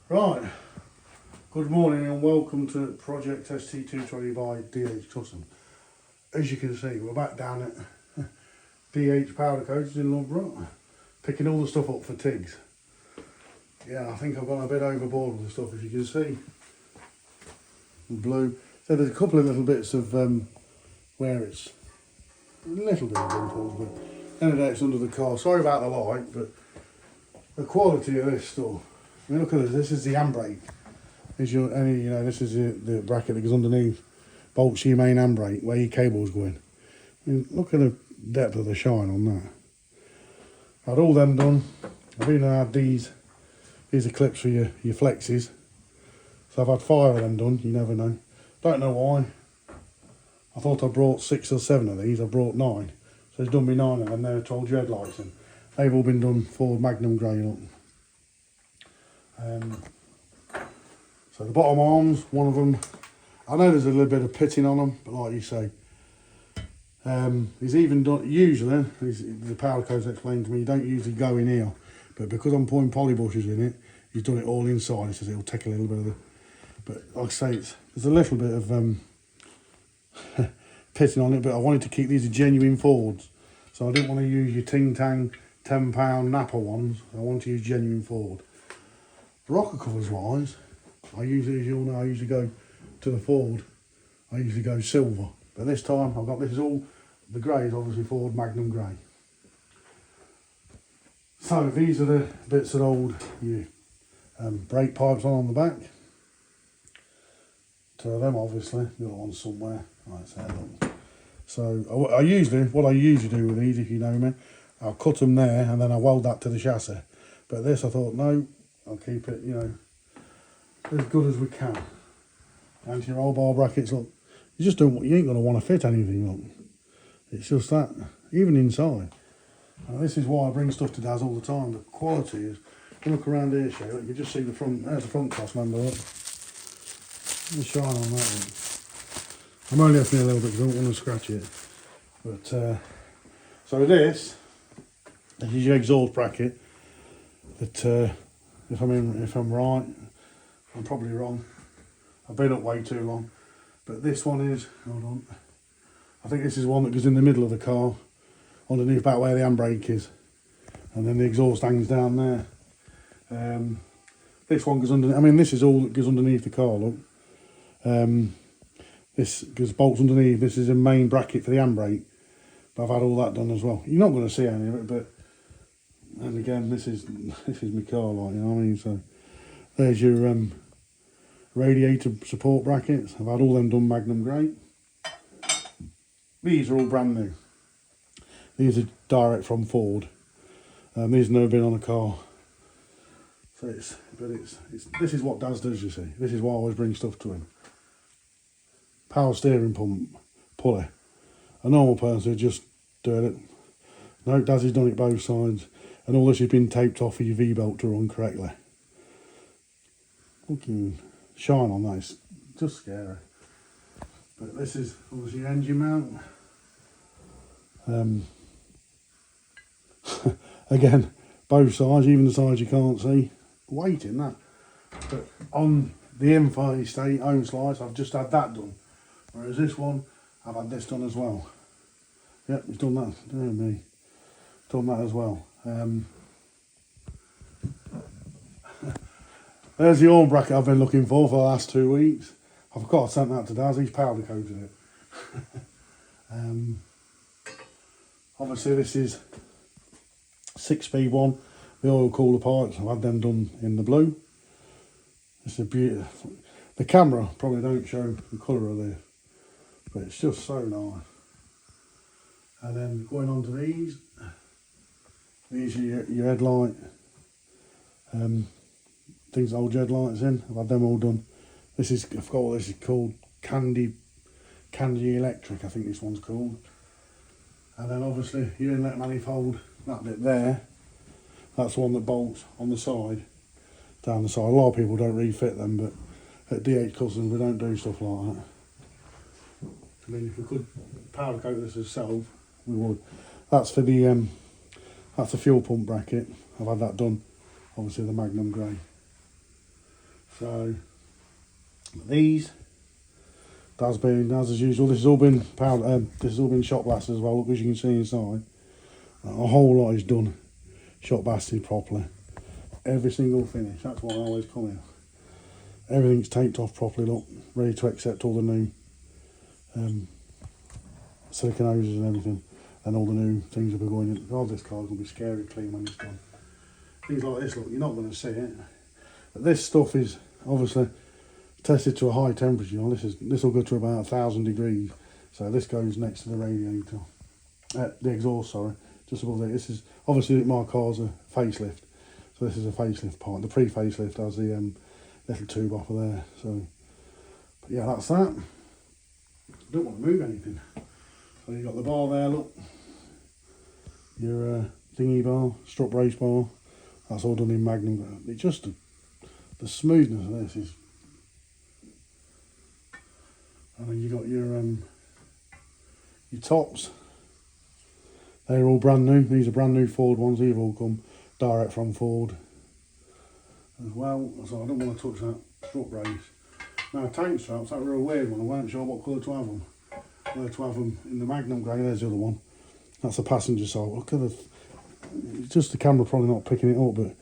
Right, good morning and welcome to Project ST220 by DH Custom. As you can see, we're back down at DH Powdercoating in Loughborough, picking all the stuff up for tigs. Yeah, I think I've gone a bit overboard with the stuff, as you can see. The blue. So there's a couple of little bits of where it's a little bit of dimples, but anyway, it's under the car. Sorry about the light, but the quality of this stuff. I mean, look at this. This is the handbrake. This is the bracket that goes underneath, bolts your main handbrake where your cable's going. I mean, look at the depth of the shine on that. I had all them done. I've even had these are clips for your flexes. So I've had 5 of them done. You never know. Don't know why. I thought I brought 6 or 7 of these. I brought 9. So it's done me 9 of them. They're 12 headlights, and they've all been done for Magnum grey look. So the bottom arms, one of them, I know there's a little bit of pitting on them, but like you say, he's even done, usually, the Powdercoat explained to me, you don't usually go in here, but because I'm putting poly bushes in it, he's done it all inside. He says it'll take a little bit of the, but like I say, there's a little bit of pitting on it, but I wanted to keep these genuine Fords, so I didn't want to use your Ting Tang £10 Napa ones. I want to use genuine Ford. Rocker covers wise, I usually, as you all know, I usually go to the Ford. I usually go silver, but this time I've got, this is all, the grey is obviously Ford Magnum grey. So these are the bits that hold your brake pipes on the back. So them obviously, the other one's somewhere, right there, look. So what I usually do with these, if you know me, I'll cut them there and then I weld that to the chassis. But this I thought, no, I'll keep it, you know, as good as we can. And your roll bar brackets, look, you just don't, you ain't going to want to fit anything, look. It's just that, even inside. Now, this is why I bring stuff to Daz all the time. The quality is, if you look around here, show, look, you just see the front, there's the front cross member, look. The shine on that one. I'm only opening a little bit because I don't want to scratch it. But, so this is your exhaust bracket that, if I'm right, I'm probably wrong. I've been up way too long. But this one is, hold on, I think this is one that goes in the middle of the car, underneath about where the handbrake is. And then the exhaust hangs down there. This one goes under, I mean this is all that goes underneath the car, look. This goes bolts underneath, this is a main bracket for the handbrake. But I've had all that done as well. You're not going to see any of it, but, and again, this is my car, like, you know what I mean? So there's your radiator support brackets. I've had all them done Magnum grey. These are all brand new. These are direct from Ford. These have never been on a car. So this is what Daz does, you see. This is why I always bring stuff to him. Power steering pump, pulley. A normal person would just do it. No, Daz has done it both sides. And all this has been taped off for your V-belt to run correctly. Looking shine on that, it's just scary. But this is obviously your engine mount. Again, both sides, even the sides you can't see. Weight in that. But on the info estate home slice, I've just had that done. Whereas this one, I've had this done as well. Yep, he's done that. Dear me. Done that as well. There's the oil bracket I've been looking for the last 2 weeks. I forgot I sent that to Daz, he's powder coated it. Obviously this is 6-speed one, the oil cooler pipes, I've had them done in the blue. It's a beautiful, the camera probably don't show the colour of this, but it's just so nice. And then going on to these are your headlight, things hold your headlights in. I've had them all done. This is, I forgot what this is called, Candy Electric, I think this one's called. And then obviously your inlet manifold, that bit there, that's the one that bolts on the side, down the side. A lot of people don't refit them, but at DH Custom we don't do stuff like that. I mean, if we could powder coat this ourselves, we would. That's for the that's the fuel pump bracket. I've had that done, obviously the Magnum grey. So these, as usual, this has all been this has all been shot blasted as well. Look, as you can see inside, a whole lot is done, shot blasted properly. Every single finish. That's why I always come here. Everything's taped off properly. Look, ready to accept all the new silicone hoses and everything, and all the new things will be going in. Oh, this car's will be scary clean when it's done. Things like this, look, you're not going to see it. But this stuff is obviously tested to a high temperature. This will go to about 1,000 degrees. So this goes next to the radiator, the exhaust. Sorry, just above there. This is obviously my car's a facelift, so this is a facelift part. The pre-facelift has the little tube off of there. So, but yeah, that's that. Don't want to move anything. So you've got the bar there. Look, your thingy bar, strut brace bar. That's all done in Magnum. It's just the smoothness of this is. And then you got your tops. They're all brand new. These are brand new Ford ones. These have all come direct from Ford as well. So I don't want to touch that strut brace. Now tank straps, that were a weird one. I weren't sure what colour to have them. Where to have them in the Magnum grey. There's the other one. That's the passenger side. Look at it's just the camera probably not picking it up, but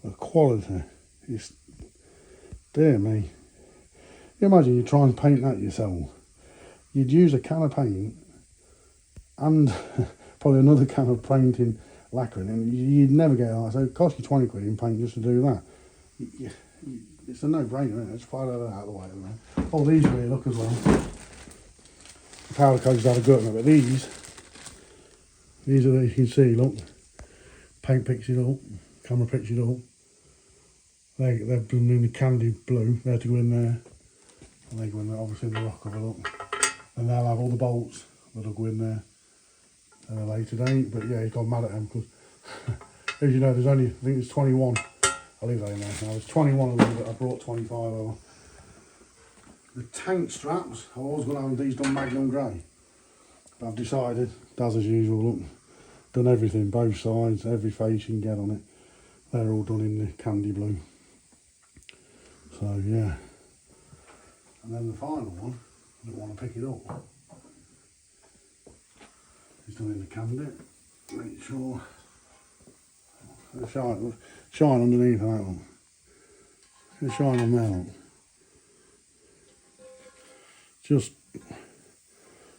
the quality is, dear me. You imagine you try and paint that yourself. You'd use a can of paint and probably another can of painting lacquering, and you'd never get it like that. So it cost you 20 quid in paint just to do that. It's a no-brainer, isn't it? Just fly that out of the way. Oh, these really look as well. The Powdercoating's had a go at me, but these are the, you can see, look. Paint picks it up, camera picks it up. They've done in the candy blue, they're to go in there. And they go in there, obviously the rock cover, look. And they'll have all the bolts that'll go in there at a later date. But yeah, he's got mad at them because, as you know, there's only, I think there's 21. I'll leave that in there now. There's 21 of them, but I brought 25 over. The tank straps, I was going to have these done Magnum grey. But I've decided, as usual, look. Done everything, both sides, every face you can get on it. They're all done in the candy blue. So yeah. And then the final one, I don't want to pick it up. It's done in the candy. Make sure shine underneath that one. Shine on there one. Just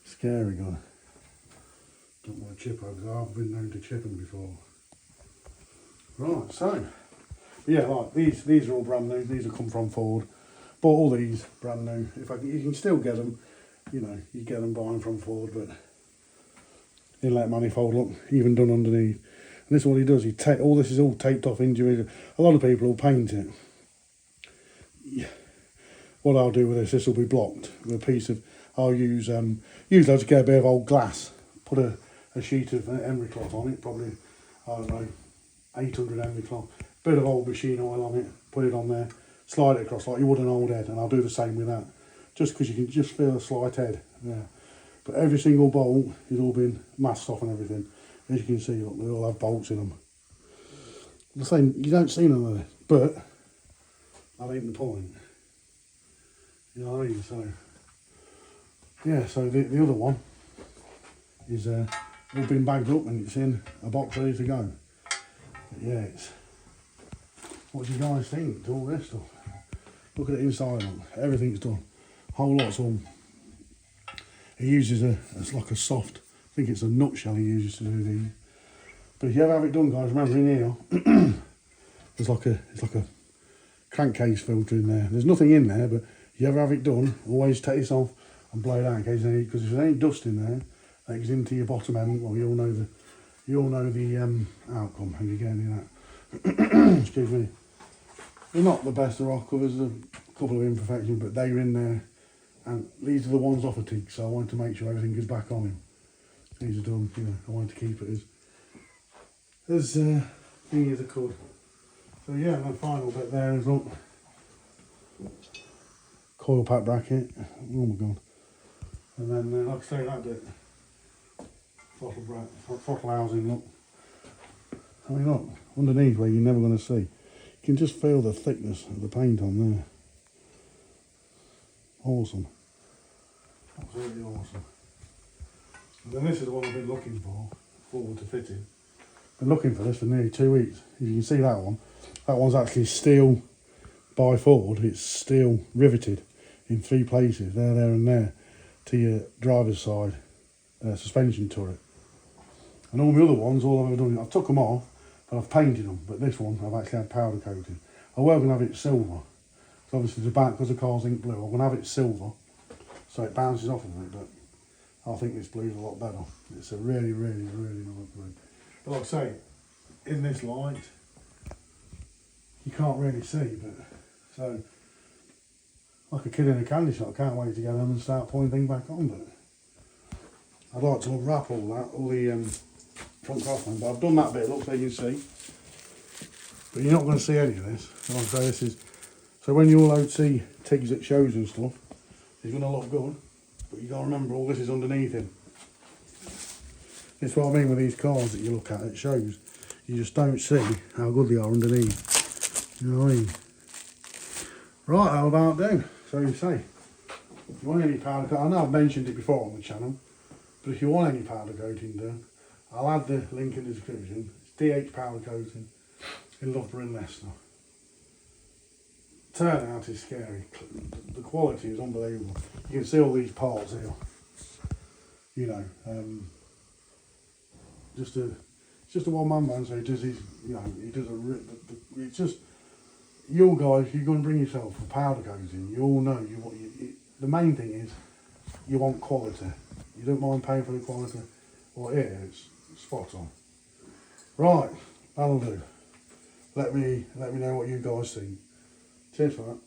scary, guy. Don't want to chip over, because I've been known to chip them before. Right, so, yeah, like these are all brand new. These have come from Ford. Bought all these brand new. You can still get them, you know, you get them buying from Ford, but inlet manifold, look, even done underneath. And this is what he does. All this is all taped off individually. A lot of people will paint it. Yeah. What I'll do with this will be blocked with a piece of. I'll use usually I'll just get a bit of old glass, put a sheet of emery cloth on it, probably, I don't know, 800 emery cloth, bit of old machine oil on it, put it on there, slide it across like you would an old head, and I'll do the same with that, just because you can just feel a slight head there. But every single bolt has all been masked off and everything. As you can see, look, they all have bolts in them. The same, you don't see none of this, but that ain't the point. You know what I mean? So, yeah, so the other one is all been bagged up and it's in a box ready to go. But yeah, what do you guys think to all this stuff? Look at it inside, look, everything's done. Whole lot's all. He uses it's like a soft, I think it's a nutshell he uses to do these. But if you ever have it done, guys, remember in here, it's like a crankcase filter in there. There's nothing in there, but if you ever have it done, always take this off and blow it out in case because if there's any dust in there, that goes into your bottom end. Well, you all know the outcome if you get any of that. Excuse me. They're not the best of rock covers. There's a couple of imperfections, but they're in there. And these are the ones off a tigs, so I wanted to make sure everything goes back on him. These are done, you know, I wanted to keep it as thingy as I could. So yeah, and the final bit there is, look, coil pack bracket. Oh my god. And then, like I say, that bit, throttle housing, look. I mean, look, underneath where you're never going to see. You can just feel the thickness of the paint on there. Awesome. Absolutely awesome. And then this is the one I've been looking for, forward to fitting. Been looking for this for nearly 2 weeks. You can see that one's actually steel by Ford. It's steel riveted in 3 places, there and there, to your driver's side suspension turret. And all the other ones, all I've ever done, I've took them off, but I've painted them. But this one, I've actually had powder coating. I was going to have it silver. So obviously the back, because the car's ink blue, I'm going to have it silver, so it bounces off of it, but I think this blue's a lot better. It's a really, really, really nice blue. But like I say, in this light, you can't really see, but so, like a kid in a candy shop, I can't wait to get them and start putting things back on, but I'd like to unwrap all the front crossman, but I've done that bit, look, so you can see. But you're not going to see any of this. Like I say, this is, so when you all out see tigs at shows and stuff, it's going to look good, but you got to remember all this is underneath him. That's what I mean with these cars that you look at shows. You just don't see how good they are underneath. You know what I mean? Right, how about do? So you say, if you want any powder coating, I know I've mentioned it before on the channel, but if you want any powder coating done, I'll add the link in the description. It's DH Powder Coating in Loughborough and Leicester. Turnout is scary. The quality is unbelievable. You can see all these parts here. You know, just a one-man band, so he does his, you know, he does it's just, you guys, you're going to bring yourself a powder coating. You all know the main thing is you want quality. You don't mind paying for the quality. Well, here it's spot on. Right, that'll do. Let me know what you guys think. Cheers for that.